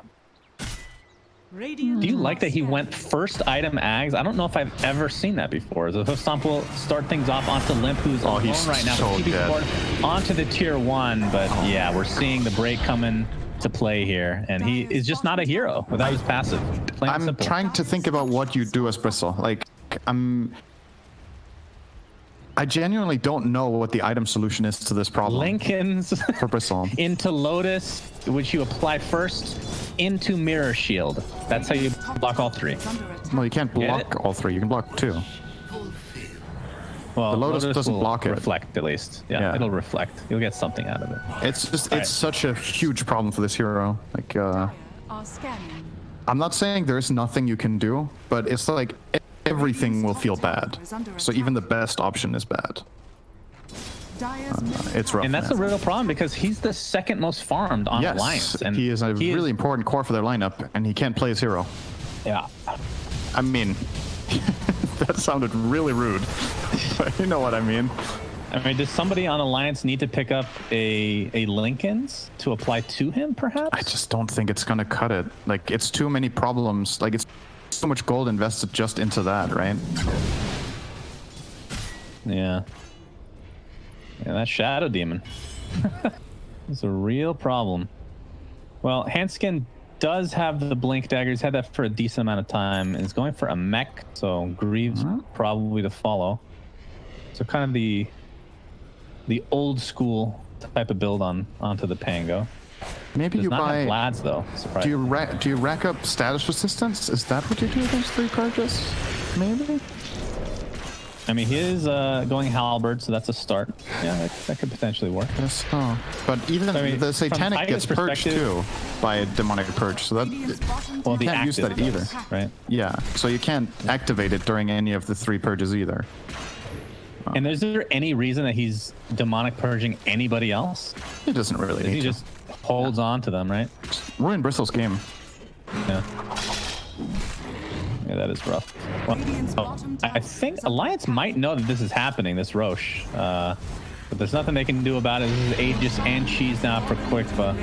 Radiant Do you like that he lost went first item Ags? I don't know if I've ever seen that before. The Stomp will start things off onto Limp, who's alone he's right now. so But TP dead. support onto the tier 1, but yeah, we're seeing the break coming to play here, and he is just not a hero without his passive. Plain and I'm simple. trying to think about what you do as Bristle. Like, I genuinely don't know what the item solution is to this problem Lincoln's for Bristle. into Lotus, which you apply first, into Mirror Shield. That's how you block all 3. is under attack. Well, you can't Get block all 3. You can block 2. Well, The Lotus doesn't will block it. reflect at least. Yeah, Yeah. it'll reflect. You'll get something out of it. It's just, Right. it's such a huge problem for this hero. Like, Are scanning. I'm not saying there's nothing you can do, but it's like everything will feel bad. So even the best option is bad. Dire's middle It's rough. And that's a man. real problem because he's the second most farmed on Yes, Alliance. And he is a really important core for their lineup, and he can't play his hero. Yeah. I mean, that sounded really rude. But you know what I mean. I mean, does somebody on Alliance need to pick up a Lincoln's to apply to him, perhaps? I just don't think it's gonna cut it. Like, it's too many problems. Like, it's so much gold invested just into that, right? Yeah. Yeah, that Shadow Demon. It's a real problem. Well, Hanskin does have the Blink Dagger. He's had that for a decent amount of time, and is going for a mech, so Greaves probably to follow. So kind of the old school type of build onto the Pango. Maybe Does you not buy. have Vlad's though. Do you rack up status resistance? Is that what you do against 3 purges? Maybe. I mean, he is going Halberd, so that's a start. Yeah, that could potentially work. Yes. Oh. But even I mean, the from Satanic Tiger's gets purged perspective- too by a demonic purge. So that. Radiant's bottom Well, the can't use active that either. does, right? Yeah. So you can't activate it during any of the 3 purges either. And is there any reason that he's demonic purging anybody else? He doesn't really He need to. just holds on to them, right? Ruin Bristle's game. Yeah. Yeah, that is rough. Well, Radiant's bottom tower I think is under Alliance attack. might know that this is happening, this Roche. But there's nothing they can do about it. This is Aegis and Cheese now for Quickba.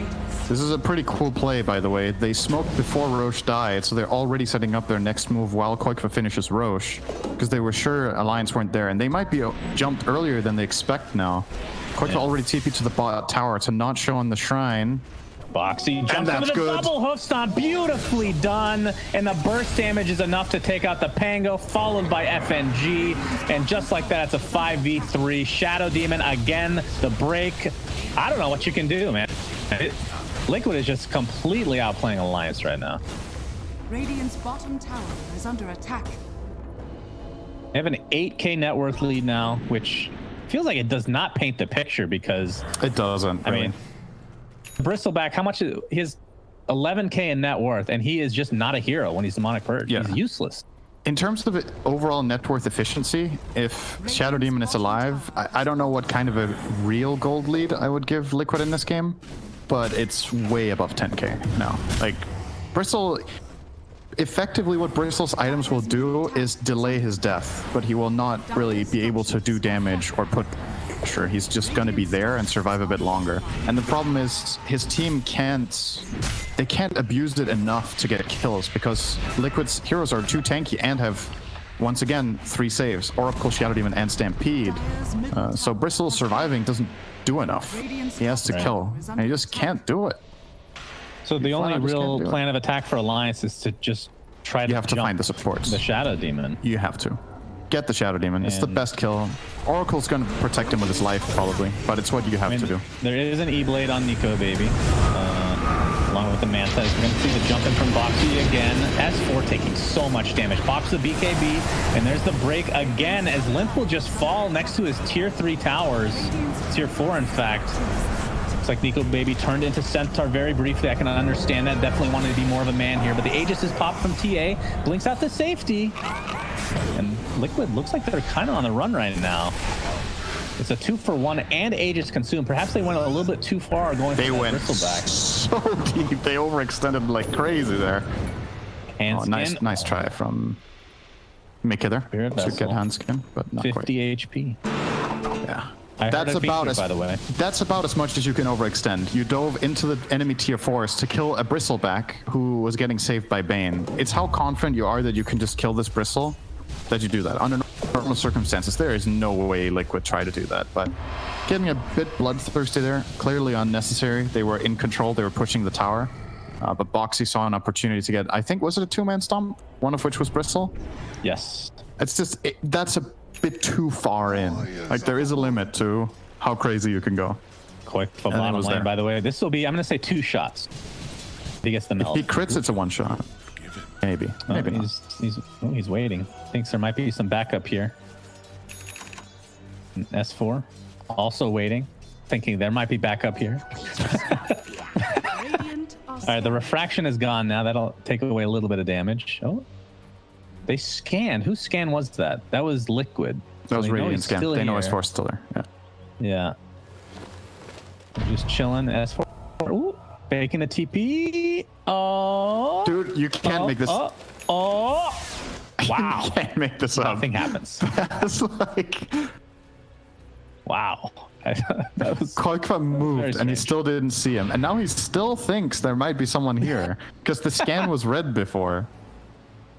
This is a pretty cool play, by the way. They smoked before Roche died, so they're already setting up their next move while Koikva finishes Roche, because they were sure Alliance weren't there, and they might be jumped earlier than they expect now. Koikva Yeah. already TP'd to the bot tower to not show on the shrine, Boxy jumps that's into the good. double hoof stomp, beautifully done, and the burst damage is enough to take out the Pango, followed by FNG, and just like that, it's a 5v3. Shadow Demon again, the break. I don't know what you can do, man. Liquid is just completely outplaying Alliance right now. Radiant's bottom tower is under attack. They have an 8k net worth lead now, which feels like it does not paint the picture because It doesn't. I Really. mean, Bristleback, how much is his 11k in net worth, and he is just not a hero when he's Demonic Purge. Yeah. He's useless. In terms of overall net worth efficiency, if Shadow Demon is alive, I don't know what kind of a real gold lead I would give Liquid in this game, but it's way above 10k now. Like, Bristle, effectively what Bristle's items will do is delay his death, but he will not really be able to do damage or put pressure. He's just going to be there and survive a bit longer. And the problem is his team can't abuse it enough to get kills because Liquid's heroes are too tanky and have, once again, 3 saves: Oracle, Shadow Demon, and Stampede. So Bristle surviving doesn't do enough. He has to kill, and he just can't do it. So the only flat out just real can't do it. plan of attack for Alliance is to just try to You have to jump find the supports. the Shadow Demon. You have to. Get the Shadow Demon. It's the And- best kill. Oracle's going to protect him with his life, probably, but it's what you have I mean, to do. there is an E-Blade on Nico, baby. Along with the Manta. We're going to see the jumping from Boxy again. S4 taking so much damage. Pops the BKB, and there's the break again as Limp will just fall next to his tier 3 towers. Tier 4, in fact. Looks like Nico Baby turned into Centaur very briefly. I can understand that. Definitely wanted to be more of a man here, but the Aegis is popped from TA. Blinks out to safety. And Liquid looks like they're kind of on the run right now. It's a 2-for-1 and Aegis consumed. Perhaps they went a little bit too far going They for that went Bristleback. so deep. They overextended like crazy there. Hand Oh, skin, nice try from Mickey there Spirit to get Vessel. hand skin, but not 50 quite. HP. Yeah. I heard That's a about feature, as by the way. That's about as much as you can overextend. You dove into the enemy tier 4s to kill a Bristleback who was getting saved by Bane. It's how confident you are that you can just kill this Bristle that you do that. Under normal circumstances, there is no way Liquid try to do that. But getting a bit bloodthirsty there, clearly unnecessary. They were in control. They were pushing the tower. But Boxy saw an opportunity to get, I think, was it a 2-man stomp? One of which was Bristle? Yes. It's just, that's a bit too far in. Like, there is a limit to how crazy you can go. Quick for And it bottom was lane, there. by the way. This will be, I'm going to say 2 shots. He gets the If melt. he crits, it's a one-shot. Maybe. Maybe not. He's waiting. Thinks there might be some backup here. S4 also waiting, thinking there might be backup here. Radiant are All right, the refraction is gone now. That'll take away a little bit of damage. Oh, they scanned. Whose scan was that? That was Liquid. That was So they know Radiant he's scan. still They know his here. force still there. Yeah. Yeah. Just chilling. S4. Ooh, faking the TP. Oh. Dude, you can't make this. Oh. Wow. You can't make this up. Nothing happens. It's like Wow. That was Koikva moved very and he strange. still didn't see him, and now he still thinks there might be someone here because the scan was red before.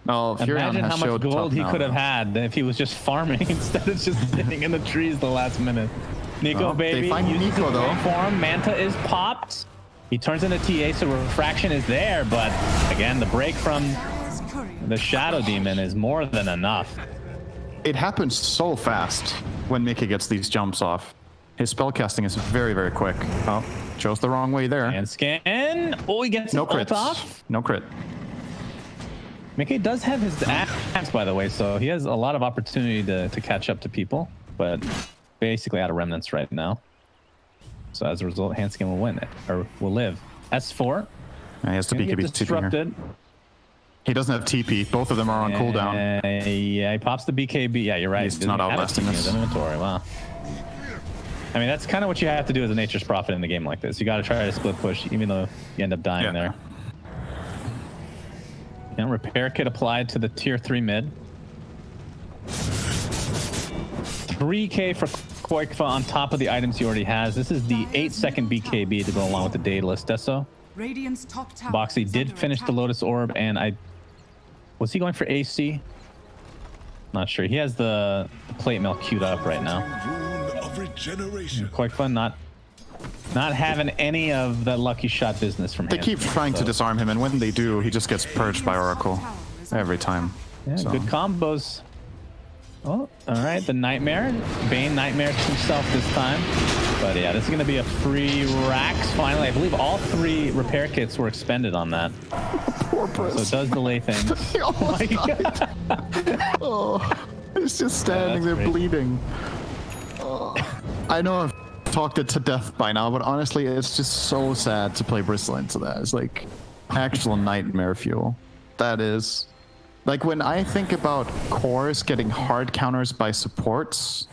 Oh, Furion Imagine has how much showed gold top he now, could have though. had if he was just farming instead of just sitting in the trees the last minute. Nico, Oh, they baby, find uses Nico, his though. great form. Manta is popped. He turns into TA, so refraction is there, but again, the break from Dire's courier. the Shadow Demon is more than enough. It happens so fast when Mickey gets these jumps off. His spellcasting is very, very quick. Oh, chose the wrong way there. And scan. Oh, he gets No his ult crits. off. No crit. Mickey does have his abs, by the way, so he has a lot of opportunity to catch up to people, but basically out of remnants right now. So as a result, Handskin will win it, or will live. S4. And he has to Gonna get BKB TP here. disrupted. He doesn't have TP. Both of them are on cooldown. Yeah, he pops the BKB. Yeah, you're right. He's He doesn't not have a outlasting TP in this. his inventory. Wow. I mean, that's kind of what you have to do as a Nature's Prophet in the game like this. You got to try to split push, even though you end up dying Yeah. there. And repair kit applied to the tier 3 mid. 3k for Koikfa on top of the items he already has. This is the 8-second BKB to go along with the Daedalus Deso. Radiant's top tower Boxy is did under finish the attack. Lotus Orb, and was he going for AC? Not sure. He has the plate mail queued up right now. Rune of regeneration. Koikfa not Not having any of the lucky shot business from They him. keep trying to disarm him, and when they do, he just gets purged by Oracle every time. Yeah, So- good combos. Oh, all right, the Nightmare. Bane nightmares himself this time. But yeah, this is going to be a free Rax finally. I believe all 3 repair kits were expended on that. Poor So Briss. it does delay things. Oh my god. Oh, he's just standing there crazy. bleeding. Oh. I know I've talked it to death by now, but honestly, it's just so sad to play Bristle into that. It's like actual nightmare fuel. That is. Like when I think about cores getting hard counters by supports,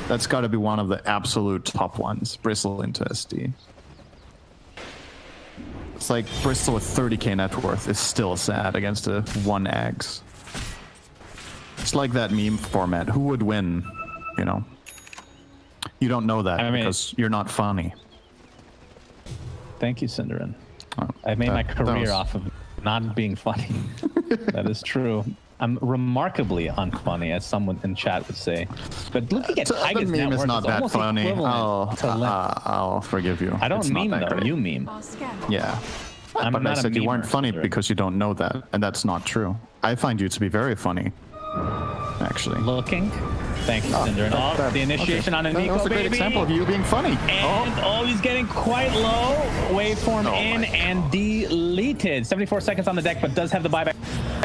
that's got to be one of the absolute top ones. Bristle into SD. It's like Bristol with 30k net worth is still sad against a 1 Ags. It's like that meme format. Who would win? You know? You don't know that because you're not funny. Thank you, Cinderin. Oh, I've made my that career was- off of not being funny. That is true. I'm remarkably unfunny, as someone in chat would say. But looking at The Tiger's meme net is worth, not it's that almost funny. equivalent to Limp. I'll forgive you. I don't It's not meme that though. great. You meme. Yeah. I'm But I not a said you weren't memer, funny Cinderin. because you don't know that, and that's not true. I find you to be very funny, actually. Looking. Thank you, Cinderin. Oh, the initiation on a That Nico, was a great baby. example of you being funny. And he's getting quite low. Waveform Oh in my and deleted. 74 seconds on the deck, but does have the buyback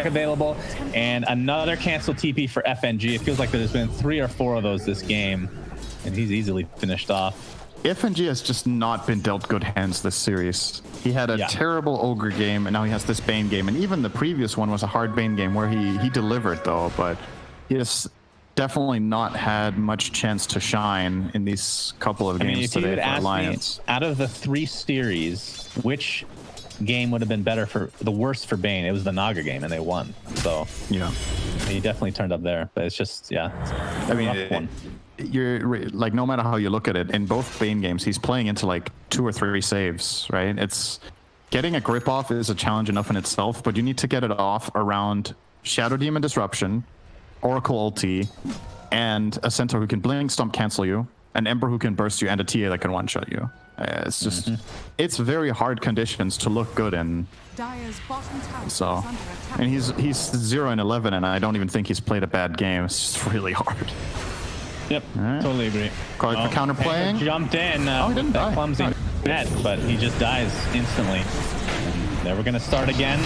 available. And another cancel TP for FNG. It feels like there's been 3 or 4 of those this game, and he's easily finished off. FNG has just not been dealt good hands this series. He had a terrible Ogre game, and now he has this Bane game. And even the previous one was a hard Bane game where he delivered, though. But he has definitely not had much chance to shine in these couple of I mean, games if you today would for ask Alliance. me, out of the 3 series, which game would have been better for the worst for Bane? It was the Naga game, and they won. So Yeah. he definitely turned up there. But it's just, it's a rough one. You're like, no matter how you look at it, in both Bane games, he's playing into like 2 or 3 saves, right? It's getting a grip off is a challenge enough in itself, but you need to get it off around Shadow Demon Disruption, Oracle ulti, and a Centaur who can blink, stomp, cancel you, an Ember who can burst you, and a TA that can one-shot you. It's just, it's very hard conditions to look good in. Dire's bottom tower is So, under attack. and he's 0-11, and I don't even think he's played a bad game. It's just really hard. Yep, Alright. totally agree. Call it for counterplaying. Ember jumped in he didn't with that die. clumsy Alright. net, but he just dies instantly. And there we're going to start again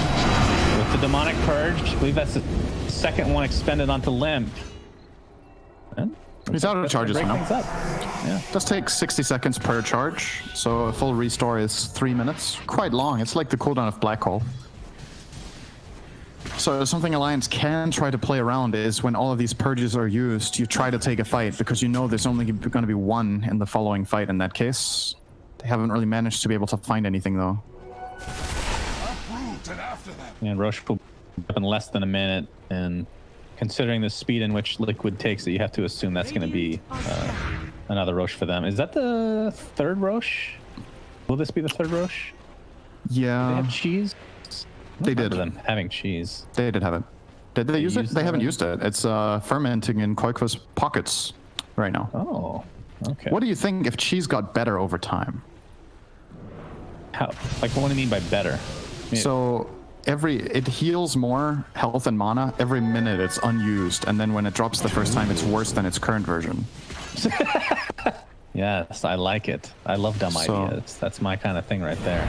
with the Demonic Purge. I believe that's the second one expended onto Limp. And He's out of charges break now. things up. Yeah. Does take 60 seconds per charge, so a full restore is 3 minutes. Quite long. It's like the cooldown of Black Hole. So something Alliance can try to play around is when all of these purges are used, you try to take a fight because you know there's only going to be one in the following fight in that case. They haven't really managed to be able to find anything though. And Roche will be up in less than a minute, and considering the speed in which Liquid takes it, you have to assume that's going to be another Roche for them. Is that the 3rd Roche? Will this be the 3rd Roche? They Yeah, have cheese? they did. Them having cheese. They did have it. Did they use it? used They haven't it? used it. It's fermenting in Koikva's pockets right now. Oh, okay. What do you think if cheese got better over time? How? Like, what do you mean by better? Yeah. So it heals more health and mana every minute it's unused, and then when it drops the first time, it's worse than its current version. Yes, I like it. I love dumb So- ideas. That's my kind of thing right there.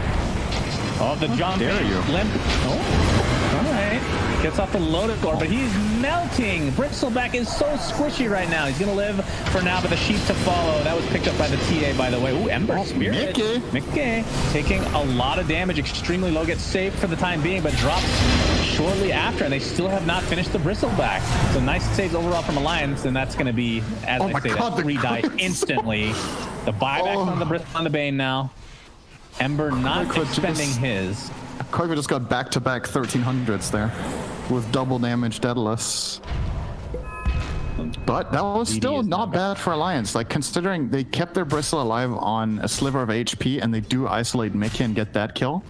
Oh, the jump dare in. you. Limp. Oh, all right. Gets off the loaded door, but he's melting. Bristleback is so squishy right now. He's going to live for now, but the sheep to follow. That was picked up by the TA, by the way. Ooh, Ember Spirit. Mickey taking a lot of damage. Extremely low. Gets saved for the time being, but drops shortly after, and they still have not finished the Bristleback. So nice saves overall from Alliance, and that's going to be, as Oh I my say, God, that the 3 die crits. instantly. The buyback on the on the Bane now. Ember not Liquid expending just- his. Koiva just got back-to-back 1300s there with double damage Daedalus. But that was still is not bad for Alliance. Like, considering they kept their Bristle alive on a sliver of HP and they do isolate Mickey and get that kill.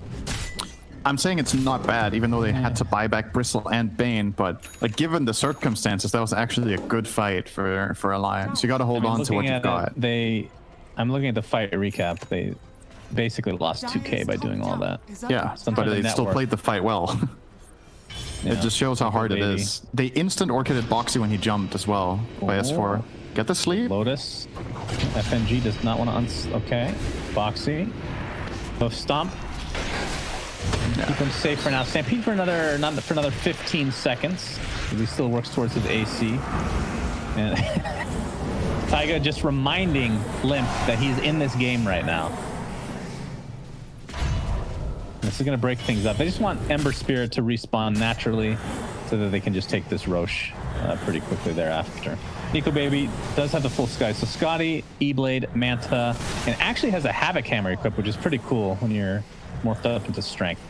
I'm saying it's not bad, even though they had to buy back Bristle and Bane. But like, given the circumstances, that was actually a good fight for Alliance. You got to hold on to what Looking you've at got. it, I'm looking at the fight recap. basically lost 2k by doing all that. Yeah, but they still played the fight well. Yeah. It just shows how hard it Baby. is. They instant orchided Boxy when he jumped as well by S4. Get the sleep. Lotus. FNG does not want to okay. Boxy. Hoof stomp. Keep him safe for now. Stampede for another 15 seconds. He still works towards his AC. And Taiga just reminding Limp that he's in this game right now. This is going to break things up. They just want Ember Spirit to respawn naturally so that they can just take this Roche pretty quickly thereafter. Nico Baby does have the full sky. So Scotty, E-Blade, Manta, and actually has a Havoc Hammer equipped, which is pretty cool when you're morphed up into strength.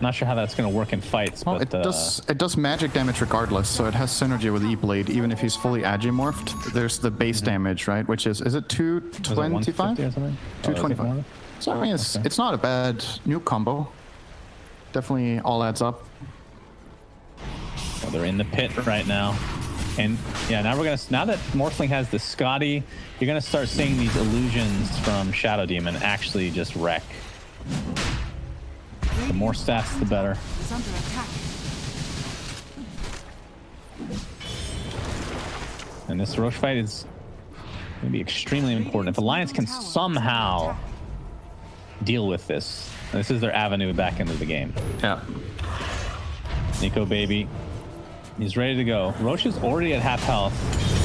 Not sure how that's going to work in fights, Well, but it does magic damage regardless, so it has synergy with E-Blade, even if he's fully agimorphed. There's the base damage, right? Which is it 225? 225. So I mean, it's not a bad nuke combo. Definitely all adds up. Well, they're in the pit right now. And yeah, now that Morphling has the Scotty, you're gonna start seeing these illusions from Shadow Demon actually just wreck. The more stats, the better. Is under attack. And this Roche fight is gonna be extremely important. If Alliance can somehow deal with this is their avenue back into the game. Yeah. Nico Baby, he's ready to go. Roche is already at half health.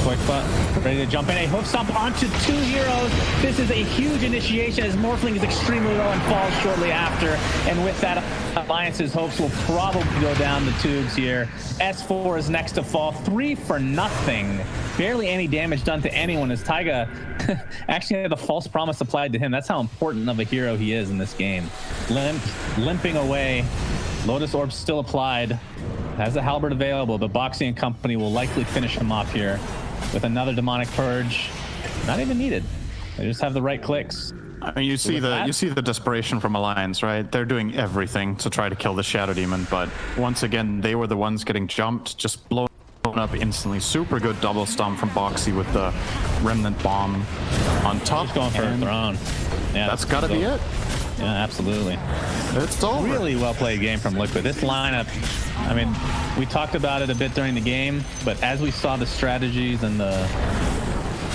Quick butt, ready to jump in. A hoof stomp onto 2 heroes. This is a huge initiation as Morphling is extremely low and falls shortly after. And with that, Alliance's hopes will probably go down the tubes here. S4 is next to fall. 3 for nothing. Barely any damage done to anyone as Taiga actually had the false promise applied to him. That's how important of a hero he is in this game. Limping away. Lotus Orb still applied. Has the halberd available, but Boxy and company will likely finish him off here with another demonic purge. Not even needed. They just have the right clicks. I mean, you see the desperation from Alliance, right? They're doing everything to try to kill the Shadow Demon, but once again, they were the ones getting jumped, just blown up instantly. Super good double stomp from Boxy with the Remnant Bomb on top. Just going for a throne. Yeah, That's gotta be it. Yeah, absolutely. It's over. Really well played game from Liquid. This lineup, I mean, we talked about it a bit during the game, but as we saw the strategies and the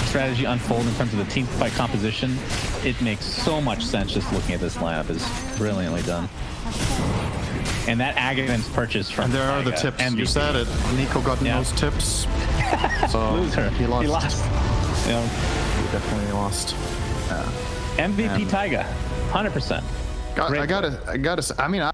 strategy unfold in terms of the team fight composition, it makes so much sense just looking at this lineup. Is brilliantly done. And that Aghanim's purchase from... And there are the tips. MVP. You said it. Nico got those tips. So Loser. He lost. Yeah. He definitely lost. MVP Taiga, 100%. I gotta. I mean,